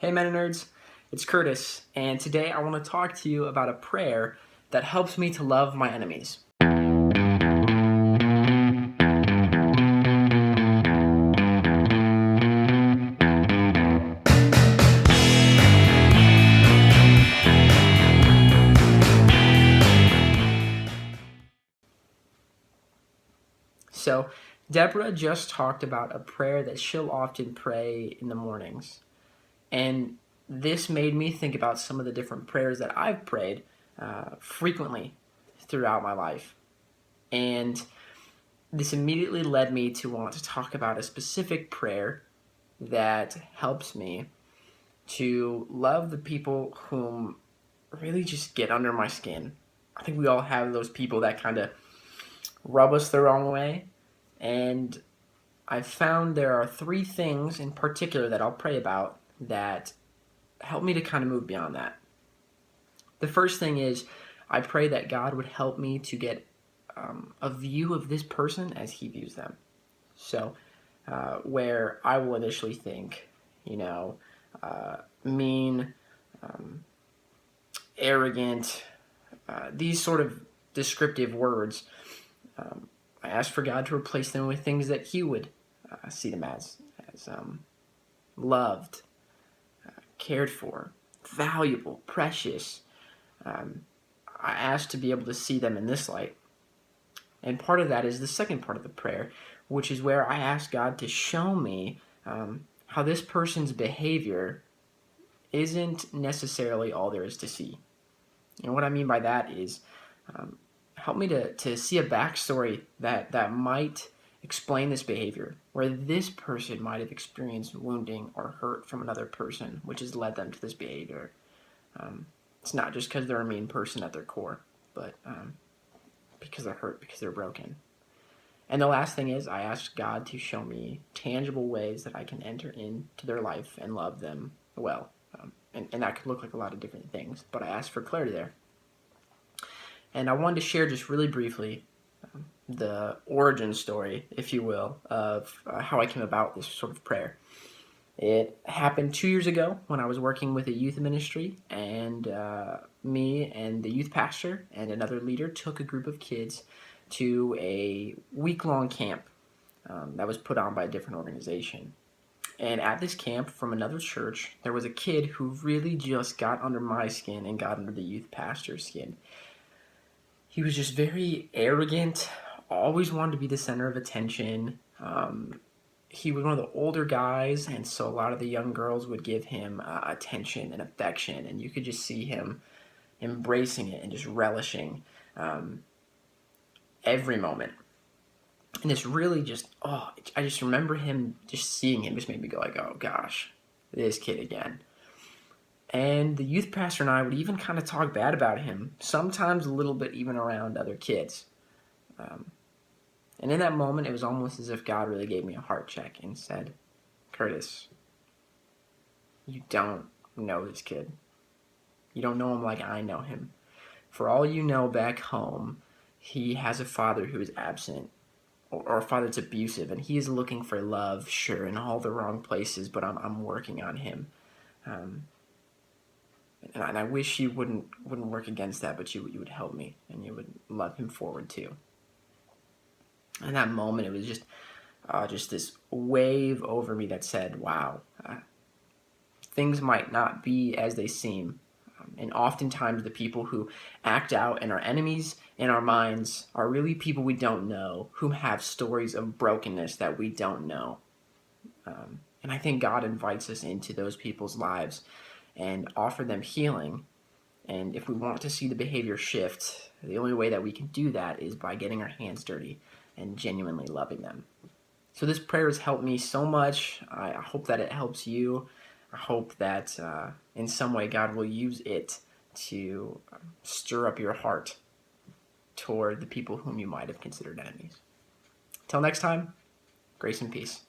Hey MennoNerds, it's Curtis, and today I want to talk to you about a prayer that helps me to love my enemies. So, Deborah just talked about a prayer that she'll often pray in the mornings, and this made me think about some of the different prayers that I've prayed frequently throughout my life. And this immediately led me to want to talk about a specific prayer that helps me to love the people whom really just get under my skin. I think we all have those people that kind of rub us the wrong way. And I've found there are three things in particular that I'll pray about that help me to kind of move beyond that. The first thing is I pray that God would help me to get a view of this person as he views them. So, where I will initially think, mean, arrogant, these sort of descriptive words, I ask for God to replace them with things that he would see them as loved, cared for, valuable, precious. I ask to be able to see them in this light. And part of that is the second part of the prayer, which is where I ask God to show me how this person's behavior isn't necessarily all there is to see. And what I mean by that is help me to see a backstory that might explain this behavior, where this person might have experienced wounding or hurt from another person, which has led them to this behavior. It's not just because they're a mean person at their core, but because they're hurt, because they're broken. And the last thing is I ask God to show me tangible ways that I can enter into their life and love them well. And that could look like a lot of different things, but I ask for clarity there. And I wanted to share just really briefly the origin story, if you will, of how I came about this sort of prayer. It happened 2 years ago when I was working with a youth ministry, and me and the youth pastor and another leader took a group of kids to a week-long camp that was put on by a different organization. And at this camp from another church, there was a kid who really just got under my skin and got under the youth pastor's skin. He was just very arrogant, always wanted to be the center of attention. He was one of the older guys, and so a lot of the young girls would give him attention and affection, and you could just see him embracing it and just relishing every moment. And this really I just remember him, just seeing him just made me go like, oh gosh, this kid again. And the youth pastor and I would even kind of talk bad about him, sometimes a little bit even around other kids. And in that moment, it was almost as if God really gave me a heart check and said, Curtis, you don't know this kid. You don't know him like I know him. For all you know, back home, he has a father who is absent, or a father that's abusive, and he is looking for love, sure, in all the wrong places, but I'm working on him. And I wish you wouldn't work against that, but you would help me, and you would love him forward too. In that moment, it was just this wave over me that said, wow, things might not be as they seem. And oftentimes the people who act out and are enemies in our minds are really people we don't know, who have stories of brokenness that we don't know. And I think God invites us into those people's lives and offer them healing. And if we want to see the behavior shift, the only way that we can do that is by getting our hands dirty and genuinely loving them. So this prayer has helped me so much. I hope that it helps you. I hope that in some way God will use it to stir up your heart toward the people whom you might have considered enemies. Till next time, grace and peace.